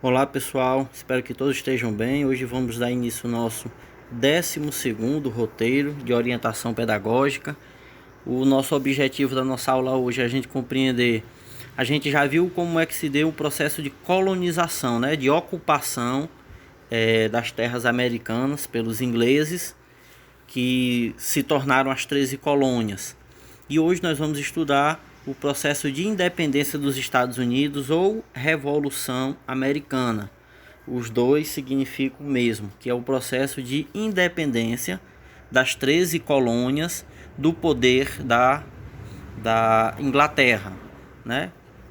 Olá pessoal, espero que todos estejam bem. Hoje vamos dar início ao nosso 12º roteiro de orientação pedagógica. O nosso objetivo da nossa aula hoje é a gente compreender. A gente já viu como é que se deu o processo de colonização, de ocupação das terras americanas pelos ingleses, que se tornaram as 13 colônias. E hoje nós vamos estudar o processo de independência dos Estados Unidos ou Revolução Americana. Os dois significam o mesmo, que é o processo de independência das 13 colônias do poder da Inglaterra,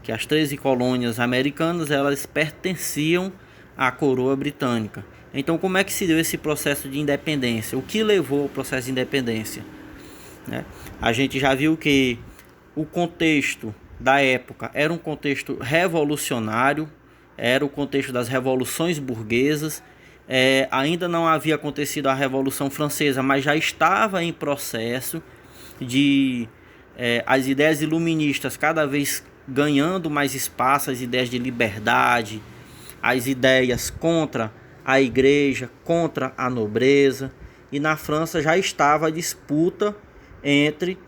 Que as 13 colônias americanas, elas pertenciam à coroa britânica. Então, como é que se deu esse processo de independência? O que levou ao processo de independência? A gente já viu que o contexto da época era um contexto revolucionário, era o contexto das revoluções burguesas. Ainda não havia acontecido a Revolução Francesa, mas já estava em processo de as ideias iluministas cada vez ganhando mais espaço, as ideias de liberdade, as ideias contra a igreja, contra a nobreza. E na França já estava a disputa entre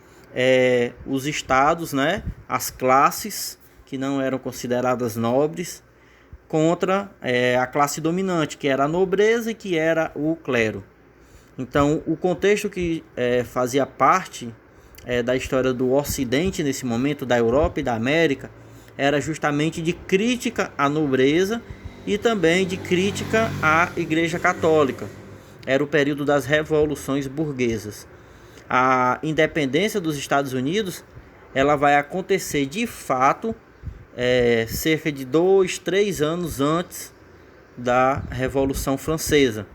os estados, as classes que não eram consideradas nobres, contra a classe dominante, que era a nobreza e que era o clero. Então, o contexto que fazia parte da história do Ocidente nesse momento, da Europa e da América, era justamente de crítica à nobreza e também de crítica à Igreja Católica. Era o período das revoluções burguesas. A independência dos Estados Unidos, ela vai acontecer de fato cerca de 2-3 anos antes da Revolução Francesa,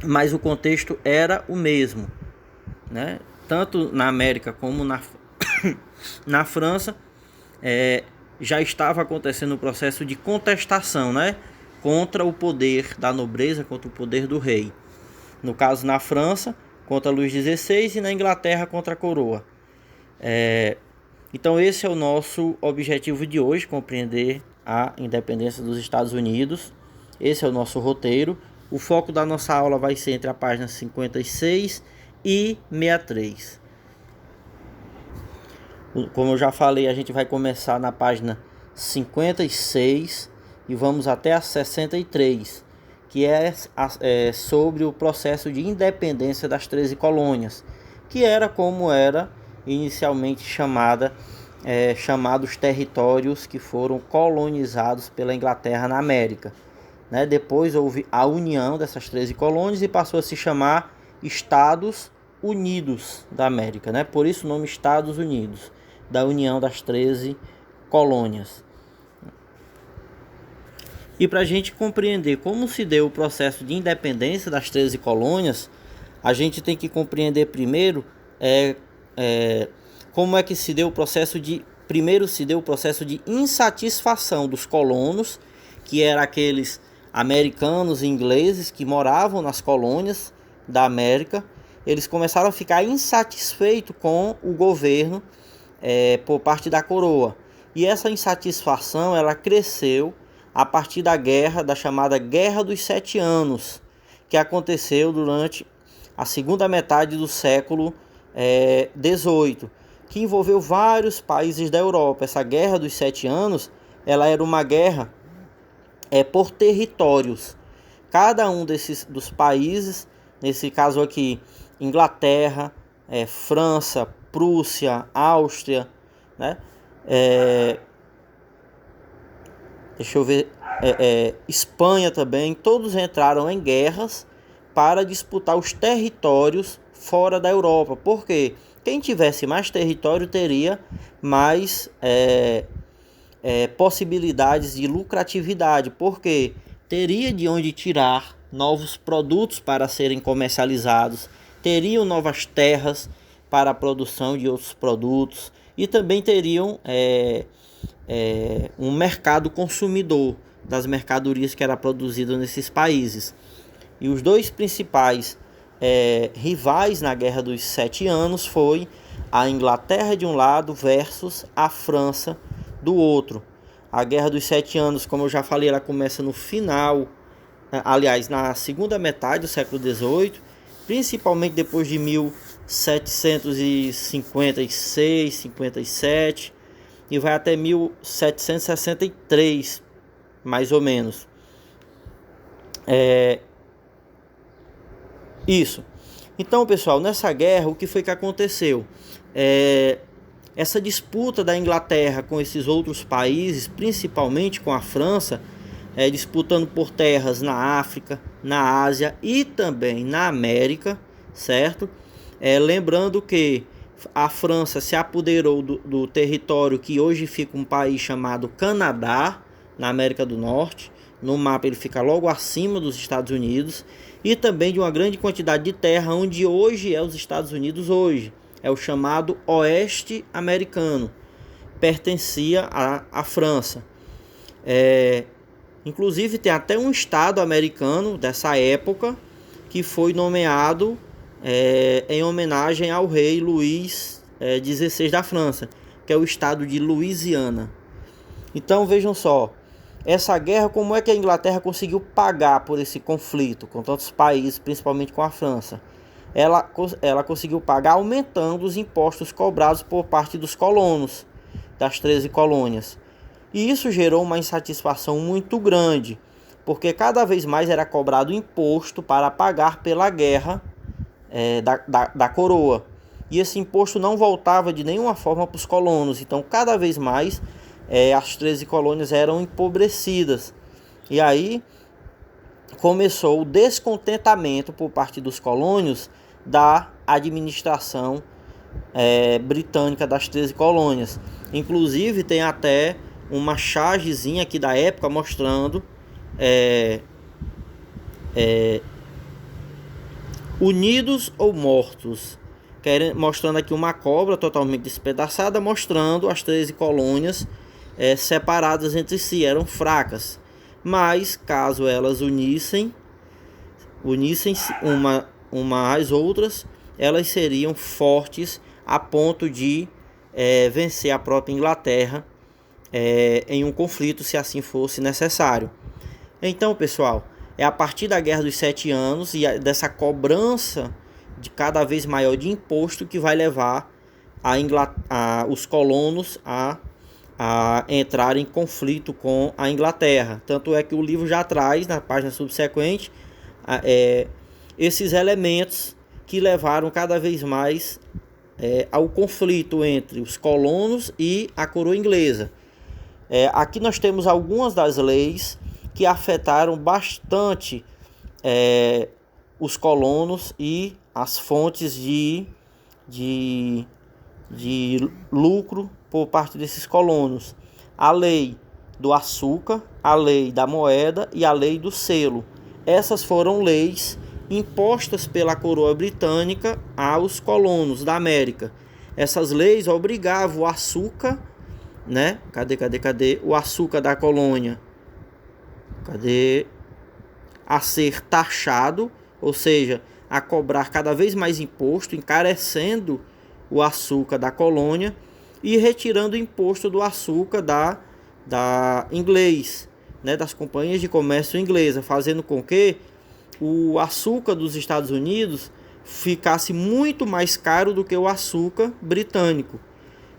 mas o contexto era o mesmo, Tanto na América como na França já estava acontecendo o processo de contestação, contra o poder da nobreza, contra o poder do rei. No caso, na França, contra Luís XVI, e na Inglaterra contra a coroa. Então esse é o nosso objetivo de hoje, compreender a independência dos Estados Unidos. Esse é o nosso roteiro. O foco da nossa aula vai ser entre a página 56 e 63. Como eu já falei, a gente vai começar na página 56 e vamos até a 63, que é sobre o processo de independência das 13 colônias, que era como era inicialmente chamados territórios que foram colonizados pela Inglaterra na América. Depois houve a união dessas 13 colônias e passou a se chamar Estados Unidos da América, Por isso o nome Estados Unidos, da união das 13 colônias. E para a gente compreender como se deu o processo de independência das 13 colônias, a gente tem que compreender primeiro como é que se deu o processo de... Primeiro se deu o processo de insatisfação dos colonos, que eram aqueles americanos e ingleses que moravam nas colônias da América. Eles começaram a ficar insatisfeitos com o governo por parte da coroa. E essa insatisfação ela cresceu a partir da chamada Guerra dos 7 Anos, que aconteceu durante a segunda metade do século XVIII, que envolveu vários países da Europa. Essa Guerra dos 7 Anos ela era uma guerra por territórios. Cada um dos países, nesse caso aqui, Inglaterra, França, Prússia, Áustria, Espanha também, todos entraram em guerras para disputar os territórios fora da Europa. Por quê? Quem tivesse mais território teria mais possibilidades de lucratividade, porque teria de onde tirar novos produtos para serem comercializados, teriam novas terras para a produção de outros produtos e também teriam um mercado consumidor das mercadorias que era produzido nesses países. E os dois principais rivais na Guerra dos 7 Anos foi a Inglaterra de um lado versus a França do outro. A Guerra dos Sete Anos, como eu já falei, ela começa no final, aliás, na segunda metade do século XVIII, principalmente depois de 1756, 57, e vai até 1763, mais ou menos. Isso. Então, pessoal, nessa guerra, o que foi que aconteceu? Essa disputa da Inglaterra com esses outros países, principalmente com a França, disputando por terras na África, na Ásia e também na América, certo? Lembrando que a França se apoderou do território que hoje fica um país chamado Canadá, na América do Norte. No mapa ele fica logo acima dos Estados Unidos, e também de uma grande quantidade de terra onde hoje é os Estados Unidos hoje. É o chamado Oeste Americano, pertencia à França. Inclusive tem até um estado americano dessa época que foi nomeado em homenagem ao rei Luís XVI da França, que é o estado de Louisiana. Então vejam só, essa guerra, como é que a Inglaterra conseguiu pagar por esse conflito com tantos países, principalmente com a França? Ela conseguiu pagar aumentando os impostos cobrados por parte dos colonos, das 13 colônias. E isso gerou uma insatisfação muito grande, porque cada vez mais era cobrado imposto para pagar pela guerra da coroa. E esse imposto não voltava de nenhuma forma para os colonos. Então, cada vez mais, as 13 colônias eram empobrecidas. E aí começou o descontentamento por parte dos colônios da administração britânica das 13 colônias. Inclusive, tem até uma chargezinha aqui da época mostrando unidos ou mortos, mostrando aqui uma cobra totalmente despedaçada, mostrando as 13 colônias separadas entre si, eram fracas, mas caso elas unissem uma às outras, elas seriam fortes a ponto de vencer a própria Inglaterra em um conflito, se assim fosse necessário. Então, pessoal, é a partir da Guerra dos 7 Anos e dessa cobrança de cada vez maior de imposto que vai levar os colonos a entrar em conflito com a Inglaterra. Tanto é que o livro já traz, na página subsequente, esses elementos que levaram cada vez mais ao conflito entre os colonos e a coroa inglesa. Aqui nós temos algumas das leis que afetaram bastante os colonos e as fontes de lucro por parte desses colonos. A lei do açúcar, a lei da moeda e a lei do selo. Essas foram leis impostas pela coroa britânica aos colonos da América. Essas leis obrigavam o açúcar, né? Cadê? O açúcar da colônia. A ser taxado, ou seja, a cobrar cada vez mais imposto, encarecendo o açúcar da colônia e retirando o imposto do açúcar da inglês, né, das companhias de comércio inglesa, fazendo com que o açúcar dos Estados Unidos ficasse muito mais caro do que o açúcar britânico,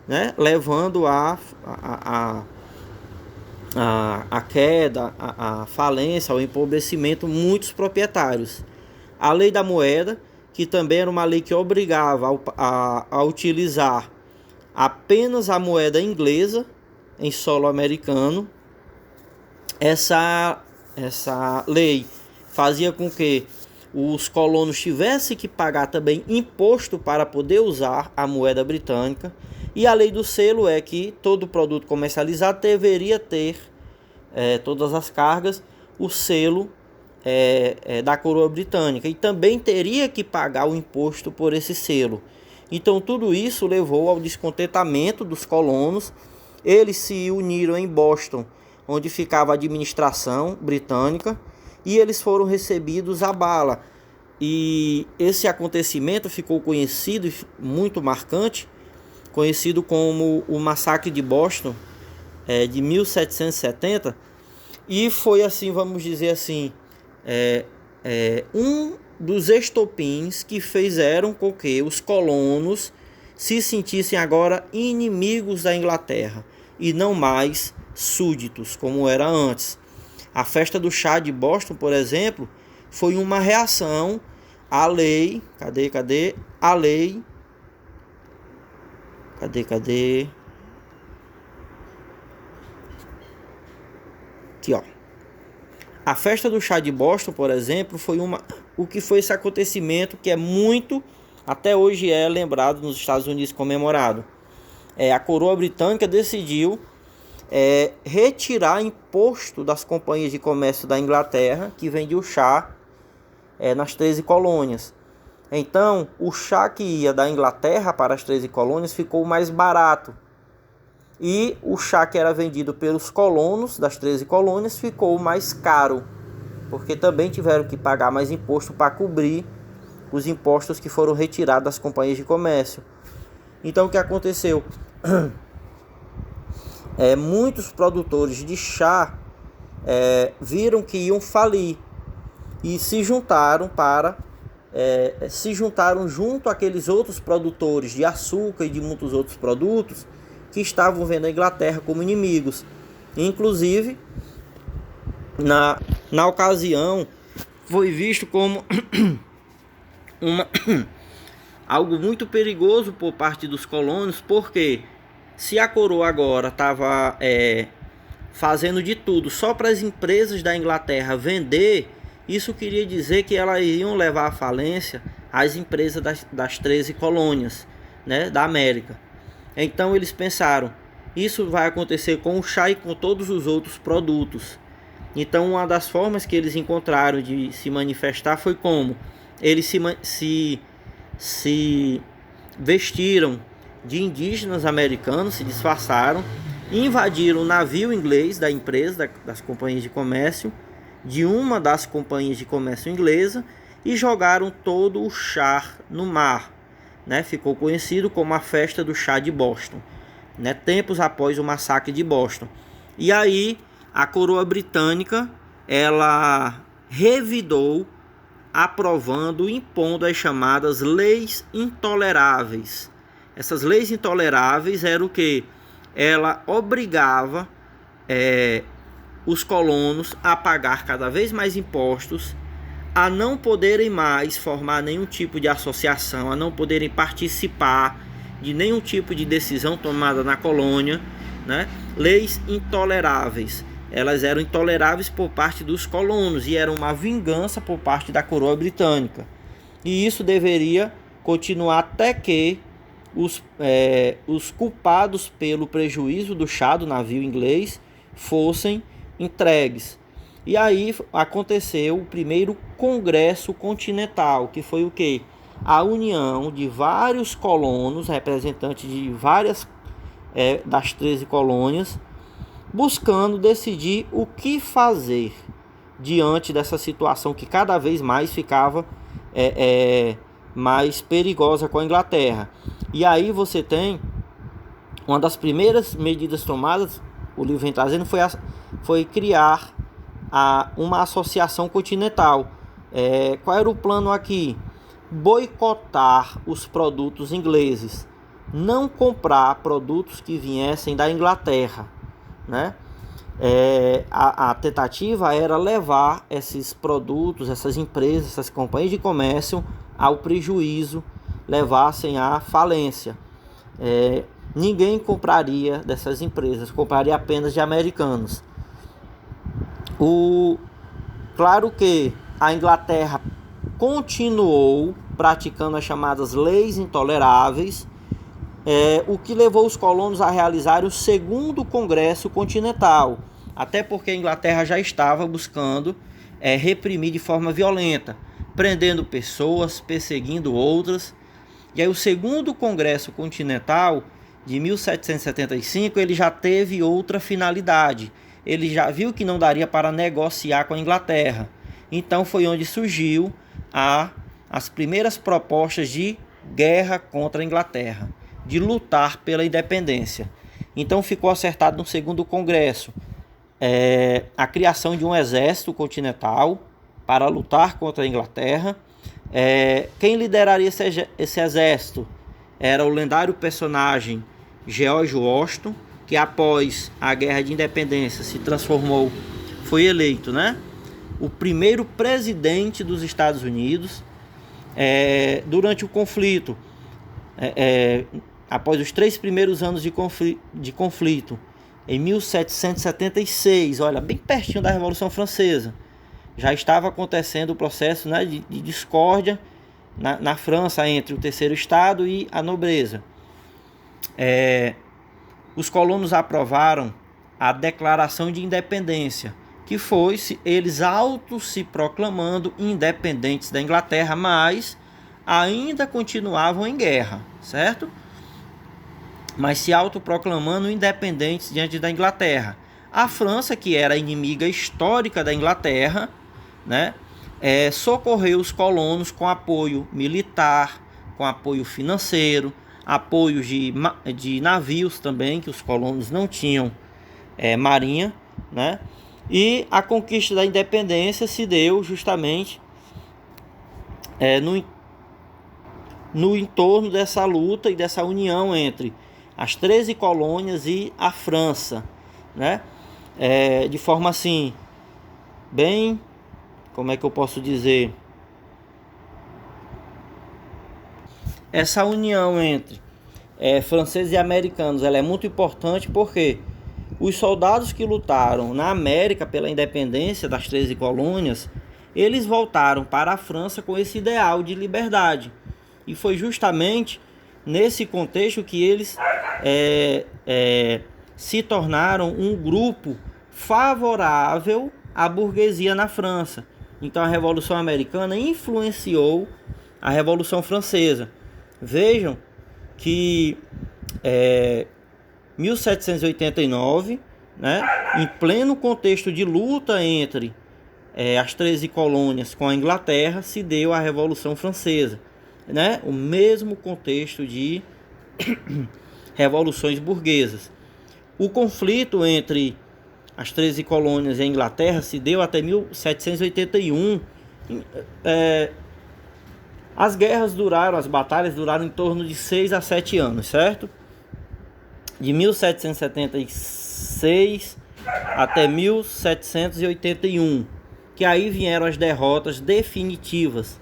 né, levando a queda, a falência, ao empobrecimento muitos proprietários. A lei da moeda, que também era uma lei que obrigava a utilizar apenas a moeda inglesa em solo americano. Essa lei fazia com que os colonos tivessem que pagar também imposto para poder usar a moeda britânica. E a lei do selo é que todo produto comercializado deveria ter todas as cargas, o selo da coroa britânica, e também teria que pagar o imposto por esse selo. Então tudo isso levou ao descontentamento dos colonos. Eles se uniram em Boston, onde ficava a administração britânica, e eles foram recebidos à bala. E esse acontecimento ficou conhecido, muito marcante, conhecido como o Massacre de Boston, de 1770, e foi assim, vamos dizer assim, um dos estopins que fizeram com que os colonos se sentissem agora inimigos da Inglaterra e não mais súditos como era antes. A festa do chá de Boston, por exemplo, foi uma reação à lei, a lei, aqui, ó. A festa do chá de Boston, por exemplo, o que foi esse acontecimento que é muito, até hoje é lembrado nos Estados Unidos, comemorado. A coroa britânica decidiu retirar imposto das companhias de comércio da Inglaterra que vendiam o chá nas 13 colônias. Então, o chá que ia da Inglaterra para as 13 colônias ficou mais barato. E o chá que era vendido pelos colonos das 13 colônias ficou mais caro, porque também tiveram que pagar mais imposto para cobrir os impostos que foram retirados das companhias de comércio. Então, o que aconteceu? Muitos produtores de chá viram que iam falir e se juntaram junto àqueles outros produtores de açúcar e de muitos outros produtos que estavam vendo a Inglaterra como inimigos. Inclusive, na ocasião, foi visto como algo muito perigoso por parte dos colonos, porque se a coroa agora estava fazendo de tudo só para as empresas da Inglaterra vender, isso queria dizer que elas iriam levar à falência as empresas das 13 colônias, né, da América. Então eles pensaram, isso vai acontecer com o chá e com todos os outros produtos. Então uma das formas que eles encontraram de se manifestar foi como eles se vestiram de indígenas americanos, se disfarçaram, invadiram o navio inglês da empresa, das companhias de comércio, de uma das companhias de comércio inglesa, e jogaram todo o chá no mar, né? Ficou conhecido como a festa do chá de Boston, né? Tempos após o massacre de Boston. E aí a coroa britânica ela revidou, aprovando, impondo as chamadas leis intoleráveis. Essas leis intoleráveis eram o que? Ela obrigava os colonos a pagar cada vez mais impostos, a não poderem mais formar nenhum tipo de associação, a não poderem participar de nenhum tipo de decisão tomada na colônia, né? Leis intoleráveis. Elas eram intoleráveis por parte dos colonos e eram uma vingança por parte da coroa britânica. E isso deveria continuar até que os culpados pelo prejuízo do chá do navio inglês fossem entregues. E aí aconteceu o primeiro Congresso Continental, que foi o quê? A união de vários colonos, representantes de várias das 13 colônias, buscando decidir o que fazer diante dessa situação que cada vez mais ficava mais perigosa com a Inglaterra. E aí você tem uma das primeiras medidas tomadas, o livro vem trazendo, foi criar uma associação continental. Qual era o plano aqui? Boicotar os produtos ingleses, não comprar produtos que viessem da Inglaterra, né? A tentativa era levar esses produtos, essas empresas, essas companhias de comércio ao prejuízo, levassem à falência. Ninguém compraria dessas empresas, compraria apenas de americanos. Claro que a Inglaterra continuou praticando as chamadas leis intoleráveis, o que levou os colonos a realizar o segundo Congresso Continental, até porque a Inglaterra já estava buscando reprimir de forma violenta, prendendo pessoas, perseguindo outras. E aí o segundo Congresso Continental de 1775 ele já teve outra finalidade. Ele já viu que não daria para negociar com a Inglaterra. Então foi onde surgiu as primeiras propostas de guerra contra a Inglaterra, de lutar pela independência. Então ficou acertado no segundo congresso a criação de um exército continental para lutar contra a Inglaterra. Quem lideraria esse exército era o lendário personagem George Washington, que após a Guerra de Independência foi eleito, né, o primeiro presidente dos Estados Unidos. Durante o conflito, após os 3 primeiros anos de conflito, em 1776, olha, bem pertinho da Revolução Francesa, já estava acontecendo o processo, né, de discórdia na França entre o terceiro estado e a nobreza. Os colonos aprovaram a Declaração de Independência, que foi eles se proclamando independentes da Inglaterra, mas ainda continuavam em guerra, certo? Mas se autoproclamando independentes diante da Inglaterra. A França, que era inimiga histórica da Inglaterra, né, socorreu os colonos com apoio militar, com apoio financeiro, apoio de navios também, que os colonos não tinham marinha, né? E a conquista da independência se deu justamente no entorno dessa luta e dessa união entre as 13 colônias e a França, né? De forma assim, bem, como é que eu posso dizer? Essa união entre franceses e americanos, ela é muito importante porque os soldados que lutaram na América pela independência das 13 colônias, eles voltaram para a França com esse ideal de liberdade. E foi justamente nesse contexto que eles se tornaram um grupo favorável à burguesia na França. Então a Revolução Americana influenciou a Revolução Francesa. Vejam que 1789, né, em pleno contexto de luta entre as 13 colônias com a Inglaterra, se deu a Revolução Francesa, né, o mesmo contexto de revoluções burguesas. O conflito entre as 13 colônias e a Inglaterra se deu até 1781. As batalhas duraram em torno de 6 a 7 anos, certo? De 1776 até 1781, que aí vieram as derrotas definitivas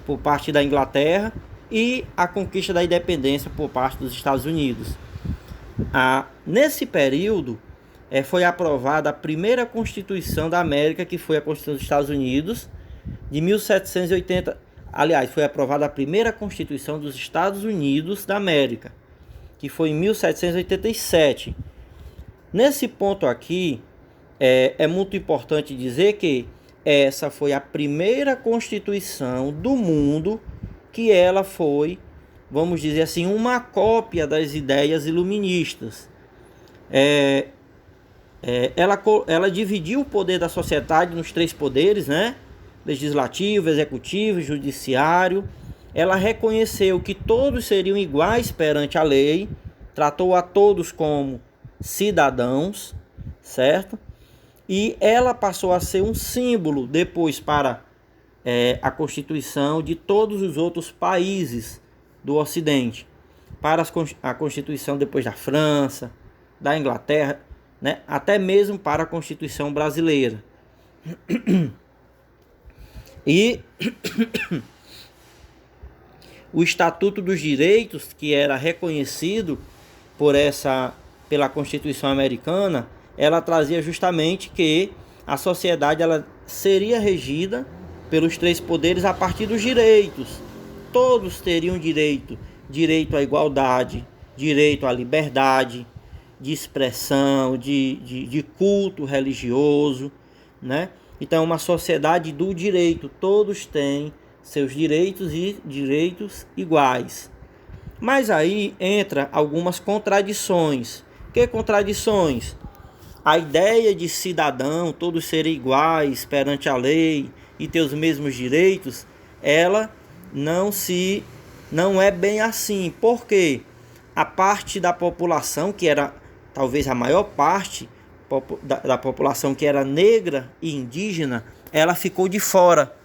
por parte da Inglaterra e a conquista da independência por parte dos Estados Unidos. Nesse período, foi aprovada a primeira Constituição da América, que foi a Constituição dos Estados Unidos, de 1780. Aliás, foi aprovada a primeira Constituição dos Estados Unidos da América, que foi em 1787. Nesse ponto aqui, é muito importante dizer que essa foi a primeira Constituição do mundo que ela foi, vamos dizer assim, uma cópia das ideias iluministas. Ela dividiu o poder da sociedade nos 3 poderes, né? Legislativo, executivo e judiciário. Ela reconheceu que todos seriam iguais perante a lei, tratou a todos como cidadãos, certo? E ela passou a ser um símbolo depois para a Constituição de todos os outros países do Ocidente, para a Constituição depois da França, da Inglaterra, né? Até mesmo para a Constituição brasileira. E o Estatuto dos Direitos, que era reconhecido pela Constituição Americana, ela trazia justamente que a sociedade ela seria regida pelos 3 poderes a partir dos direitos. Todos teriam direito à igualdade, direito à liberdade de expressão, de culto religioso, né? Então, uma sociedade do direito, todos têm seus direitos e direitos iguais. Mas aí entra algumas contradições. Que contradições? A ideia de cidadão, todos serem iguais perante a lei e ter os mesmos direitos, ela não é bem assim. Por quê? A parte da população que era talvez a maior parte da população que era negra e indígena, ela ficou de fora.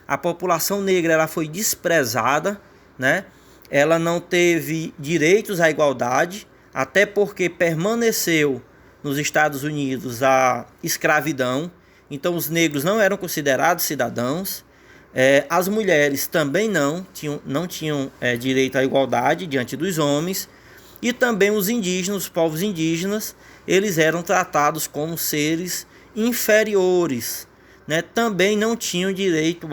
A população negra ela foi desprezada, né? Ela não teve direitos à igualdade, até porque permaneceu nos Estados Unidos a escravidão. Então os negros não eram considerados cidadãos. As mulheres também não tinham direito à igualdade diante dos homens. E também os indígenas, os povos indígenas, eles eram tratados como seres inferiores, né? Também não tinham direito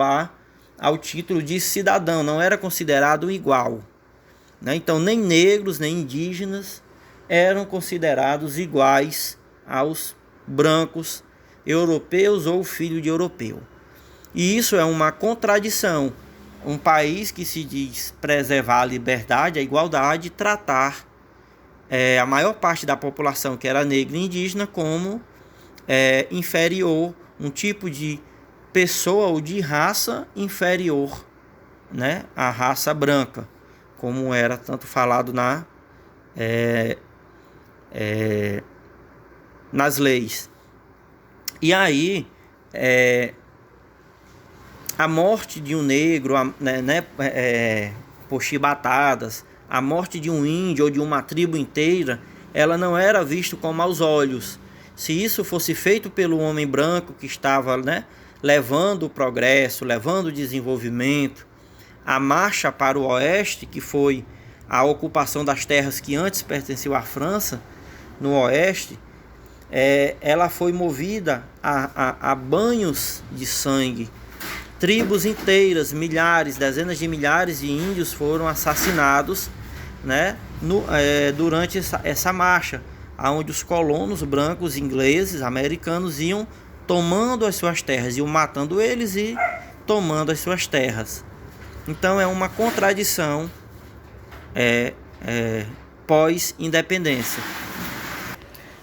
ao título de cidadão, não era considerado igual, né? Então nem negros nem indígenas eram considerados iguais aos brancos europeus ou filho de europeu. E isso é uma contradição. Um país que se diz preservar a liberdade, a igualdade, tratar a maior parte da população que era negra e indígena como inferior, um tipo de pessoa ou de raça inferior, né, à raça branca, como era tanto falado nas leis. E aí a morte de um negro, por chibatadas, a morte de um índio ou de uma tribo inteira, ela não era vista com maus olhos. Se isso fosse feito pelo homem branco que estava, né, levando o progresso, levando o desenvolvimento, a marcha para o oeste, que foi a ocupação das terras que antes pertenciam à França, no oeste, ela foi movida a banhos de sangue. Tribos inteiras, milhares, dezenas de milhares de índios foram assassinados, né, durante essa marcha, onde os colonos brancos, ingleses, americanos iam tomando as suas terras, iam matando eles e tomando as suas terras. Então é uma contradição pós-independência.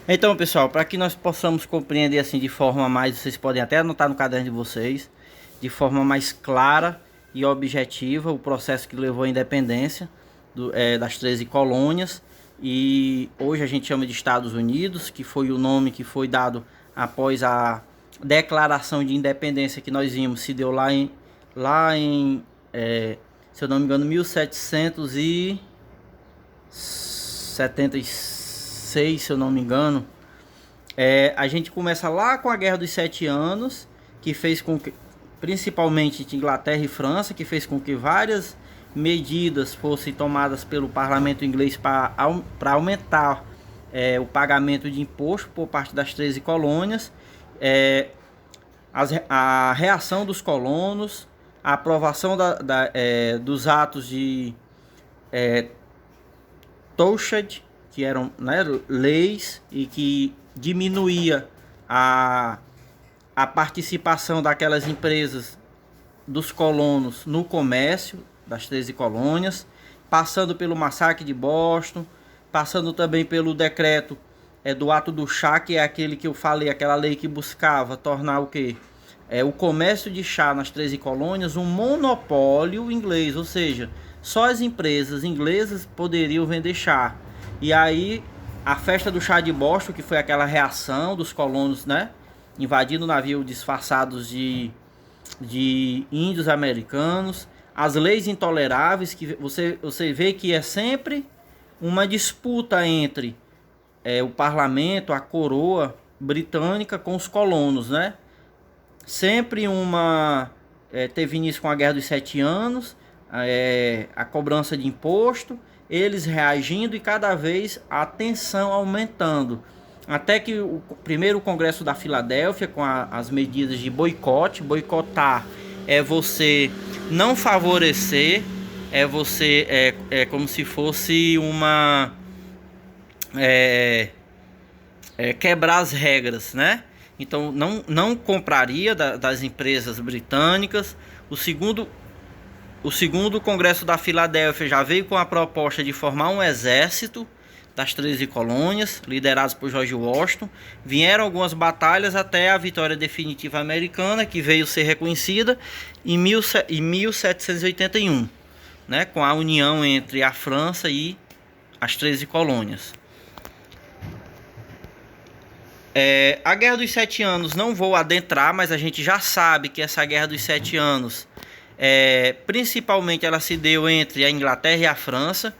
Então, pessoal, para que nós possamos compreender assim de forma mais, vocês podem até anotar no caderno de vocês, de forma mais clara e objetiva, o processo que levou à independência das 13 colônias, e hoje a gente chama de Estados Unidos, que foi o nome que foi dado após a declaração de independência que nós vimos, se deu lá em se eu não me engano, 1776, se eu não me engano. A gente começa lá com a Guerra dos 7 Anos, que fez com que, principalmente de Inglaterra e França, que fez com que várias medidas fossem tomadas pelo parlamento inglês para aumentar o pagamento de imposto por parte das 13 colônias, a reação dos colonos, a aprovação dos atos de Touchet, que eram, né, leis e que diminuía a participação daquelas empresas dos colonos no comércio das 13 colônias, passando pelo massacre de Boston, passando também pelo decreto do ato do chá, que é aquele que eu falei, aquela lei que buscava tornar o quê? O comércio de chá nas 13 colônias um monopólio inglês, ou seja, só as empresas inglesas poderiam vender chá. E aí a festa do chá de Boston, que foi aquela reação dos colonos, né, invadindo o navio disfarçados de índios americanos, as leis intoleráveis, que você vê que é sempre uma disputa entre o parlamento, a coroa britânica com os colonos, né? Sempre teve início com a Guerra dos 7 Anos, a cobrança de imposto, eles reagindo e cada vez a tensão aumentando. Até que o primeiro Congresso da Filadélfia, com as medidas de boicote, boicotar é você não favorecer, é como se fosse quebrar as regras, né? Então não compraria das empresas britânicas. O segundo Congresso da Filadélfia já veio com a proposta de formar um exército das 13 colônias, liderados por George Washington. Vieram algumas batalhas até a vitória definitiva americana, que veio ser reconhecida em 1781, né, com a união entre a França e as 13 colônias. A Guerra dos Sete Anos, não vou adentrar, mas a gente já sabe que essa Guerra dos Sete Anos, principalmente ela se deu entre a Inglaterra e a França.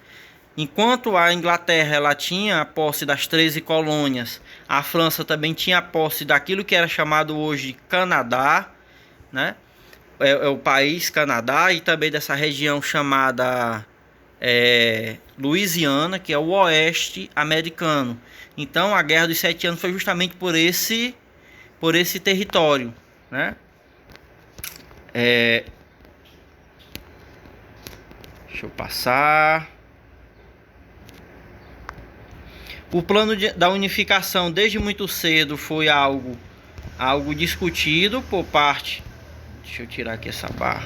Enquanto a Inglaterra ela tinha a posse das 13 colônias, a França também tinha a posse daquilo que era chamado hoje de Canadá, né? É o país Canadá, e também dessa região chamada Louisiana, que é o oeste americano. Então a Guerra dos Sete Anos foi justamente por esse território, né? Deixa eu passar. O plano da unificação desde muito cedo foi algo discutido por parte. Deixa eu tirar aqui essa barra.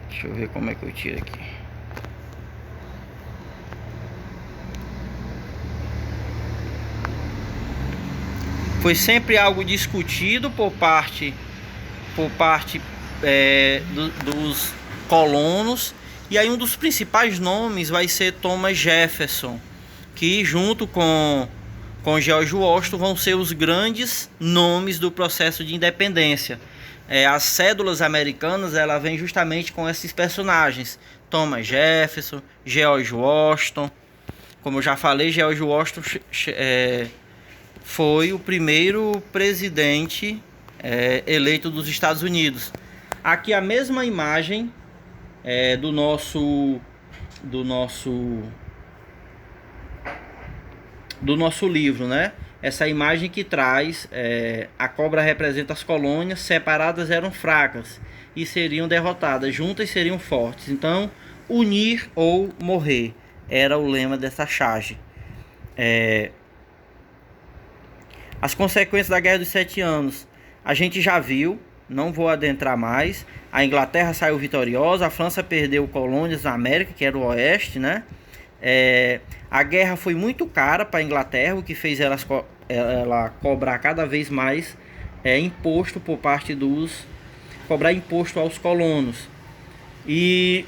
Deixa eu ver como é que eu tiro aqui. Foi sempre algo discutido por parte dos colonos. E aí um dos principais nomes vai ser Thomas Jefferson, que junto com George Washington vão ser os grandes nomes do processo de independência. As cédulas americanas, ela vem justamente com esses personagens: Thomas Jefferson, George Washington. Como eu já falei, George Washington foi o primeiro presidente eleito dos Estados Unidos. Aqui a mesma imagem do nosso livro, né? Essa imagem que traz a cobra representa as colônias, separadas eram fracas e seriam derrotadas, juntas seriam fortes. Então, unir ou morrer era o lema dessa charge. As consequências da Guerra dos Sete Anos a gente já viu, não vou adentrar mais. A Inglaterra saiu vitoriosa, a França perdeu colônias na América, que era o oeste, né? A guerra foi muito cara para a Inglaterra, o que fez ela cobrar cada vez mais imposto por parte cobrar imposto aos colonos. E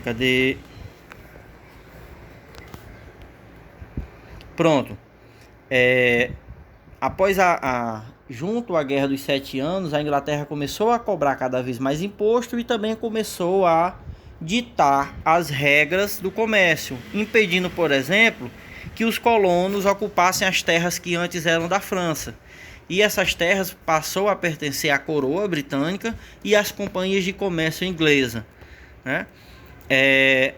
cadê? Pronto. Após junto à Guerra dos Sete Anos, a Inglaterra começou a cobrar cada vez mais imposto e também começou a ditar as regras do comércio, impedindo, por exemplo, que os colonos ocupassem as terras que antes eram da França. E essas terras passou a pertencer à coroa britânica e às companhias de comércio inglesa, né?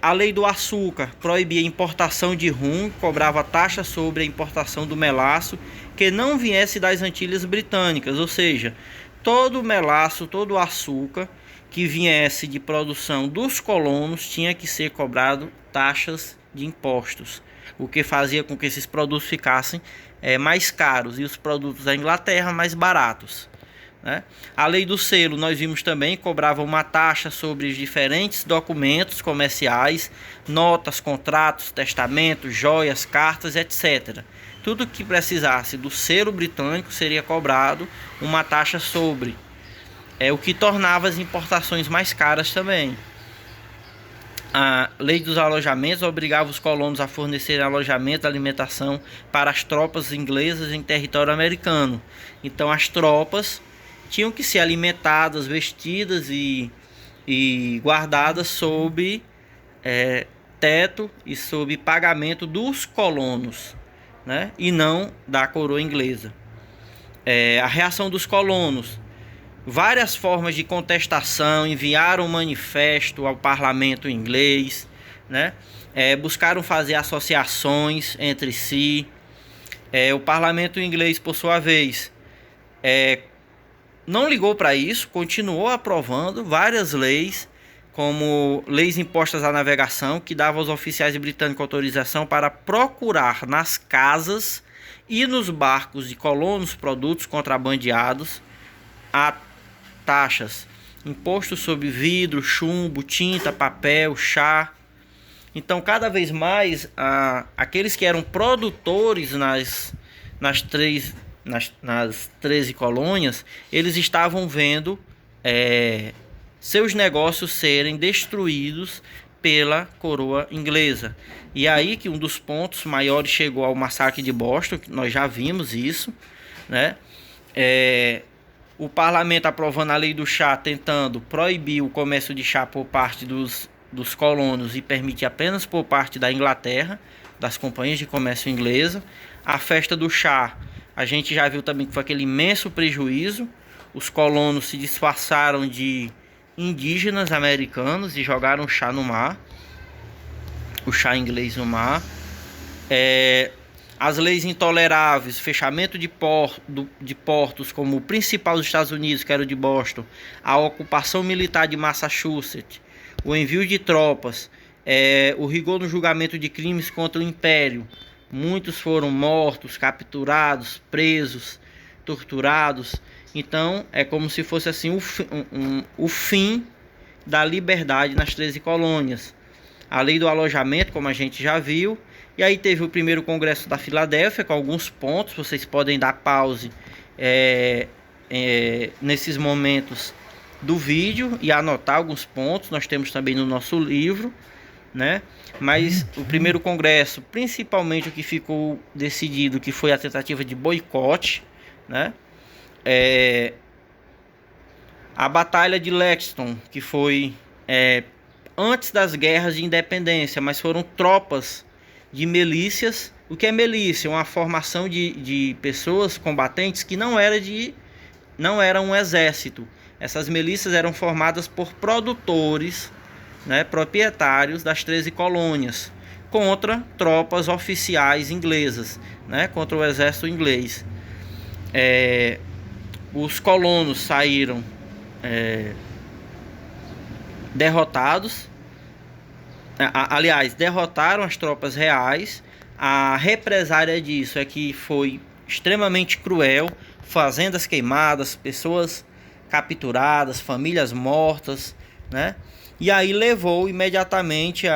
A lei do açúcar proibia a importação de rum, cobrava taxa sobre a importação do melaço que não viesse das Antilhas Britânicas, ou seja, todo o melaço, todo o açúcar que viesse de produção dos colonos tinha que ser cobrado taxas de impostos, o que fazia com que esses produtos ficassem mais caros e os produtos da Inglaterra mais baratos, né? A lei do selo, nós vimos também, cobrava uma taxa sobre os diferentes documentos comerciais, notas, contratos, testamentos, joias, cartas, etc. Tudo que precisasse do selo britânico seria cobrado uma taxa sobre, o que tornava as importações mais caras também. A lei dos alojamentos obrigava os colonos a fornecer alojamento e alimentação para as tropas inglesas em território americano. Então as tropas tinham que ser alimentadas, vestidas e guardadas sob teto e sob pagamento dos colonos, né? E não da coroa inglesa. A reação dos colonos: várias formas de contestação, enviaram um manifesto ao parlamento inglês, né? Buscaram fazer associações entre si. O parlamento inglês, por sua vez, não ligou para isso, continuou aprovando várias leis, como leis impostas à navegação, que davam aos oficiais britânicos autorização para procurar nas casas e nos barcos de colonos produtos contrabandeados a taxas, impostos sobre vidro, chumbo, tinta, papel, chá. Então, cada vez mais, aqueles que eram produtores nas 13 colônias, eles estavam vendo seus negócios serem destruídos pela coroa inglesa. E aí que um dos pontos maiores chegou ao massacre de Boston, que nós já vimos isso, né? O parlamento aprovando a lei do chá, tentando proibir o comércio de chá por parte dos colonos e permitir apenas por parte da Inglaterra, das companhias de comércio inglesa. A festa do chá, a gente já viu também que foi aquele imenso prejuízo. Os colonos se disfarçaram de indígenas americanos e jogaram chá no mar, o chá inglês no mar. As leis intoleráveis, fechamento de portos como o principal dos Estados Unidos, que era o de Boston, a ocupação militar de Massachusetts, o envio de tropas, o rigor no julgamento de crimes contra o Império. Muitos foram mortos, capturados, presos, torturados. Então é como se fosse assim o fim da liberdade nas 13 colônias. A lei do alojamento, como a gente já viu. E aí teve o primeiro congresso da Filadélfia, com alguns pontos. Vocês podem dar pause nesses momentos do vídeo e anotar alguns pontos. Nós temos também no nosso livro, né? Mas o primeiro congresso, principalmente o que ficou decidido, que foi a tentativa de boicote, né? A Batalha de Lexington, que foi antes das guerras de independência, mas foram tropas de milícias. O que é milícia? Uma formação de pessoas combatentes que não era um exército. Essas milícias eram formadas por produtores, né, proprietários das 13 colônias, contra tropas oficiais inglesas, né, contra o exército inglês. Os colonos saíram derrotados. Aliás, derrotaram as tropas reais. A represália disso é que foi extremamente cruel. Fazendas queimadas, pessoas capturadas, famílias mortas, né? E aí levou imediatamente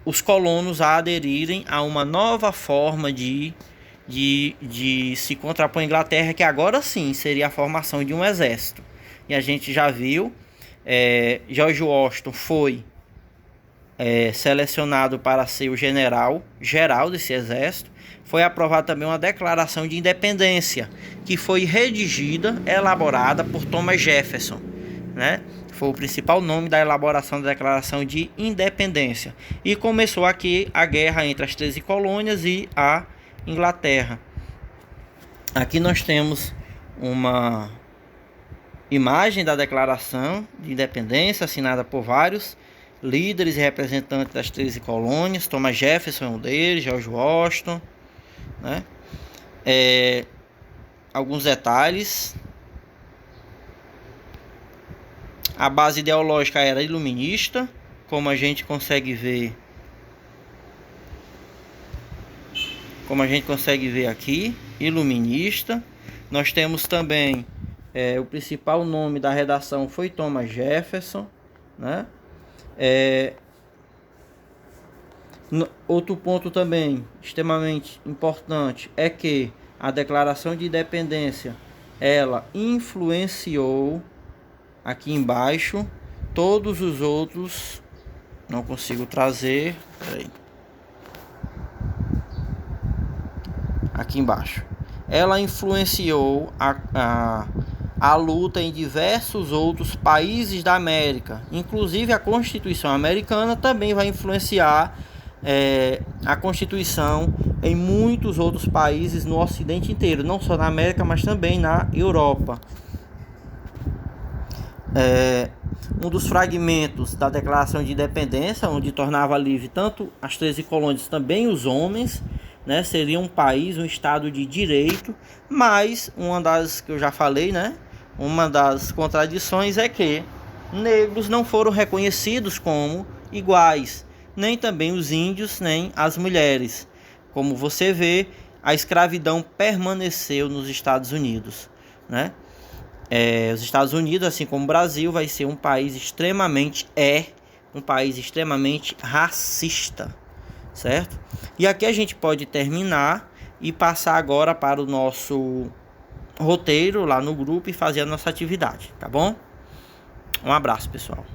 os colonos a aderirem a uma nova forma de se contrapor à Inglaterra, que agora sim seria a formação de um exército. E a gente já viu, George Washington foi selecionado para ser o general geral desse exército. Foi aprovada também uma declaração de independência, que foi redigida, elaborada por Thomas Jefferson, né? Foi o principal nome da elaboração da declaração de independência. E começou aqui a guerra entre as 13 colônias e a Inglaterra. Aqui nós temos uma imagem da declaração de independência assinada por vários líderes e representantes das 13 colônias. Thomas Jefferson é um deles, George Washington, né? Alguns detalhes. A base ideológica era iluminista, como a gente consegue ver aqui, iluminista. Nós temos também o principal nome da redação foi Thomas Jefferson, né? Outro ponto também extremamente importante é que a Declaração de Independência ela influenciou aqui embaixo todos os outros. Não consigo trazer, peraí. Aqui embaixo ela influenciou a luta em diversos outros países da América, inclusive a Constituição americana também vai influenciar a Constituição em muitos outros países no Ocidente inteiro, não só na América, mas também na Europa. Um dos fragmentos da Declaração de Independência, onde tornava livre tanto as 13 colônias, também os homens, né? Seria um país, um estado de direito, mas uma das que eu já falei, né? Uma das contradições é que negros não foram reconhecidos como iguais, nem também os índios, nem as mulheres. Como você vê, a escravidão permaneceu nos Estados Unidos, né? Os Estados Unidos, assim como o Brasil, vai ser um país extremamente racista, certo? E aqui a gente pode terminar e passar agora para o nosso roteiro lá no grupo e fazer a nossa atividade, tá bom? Um abraço, pessoal.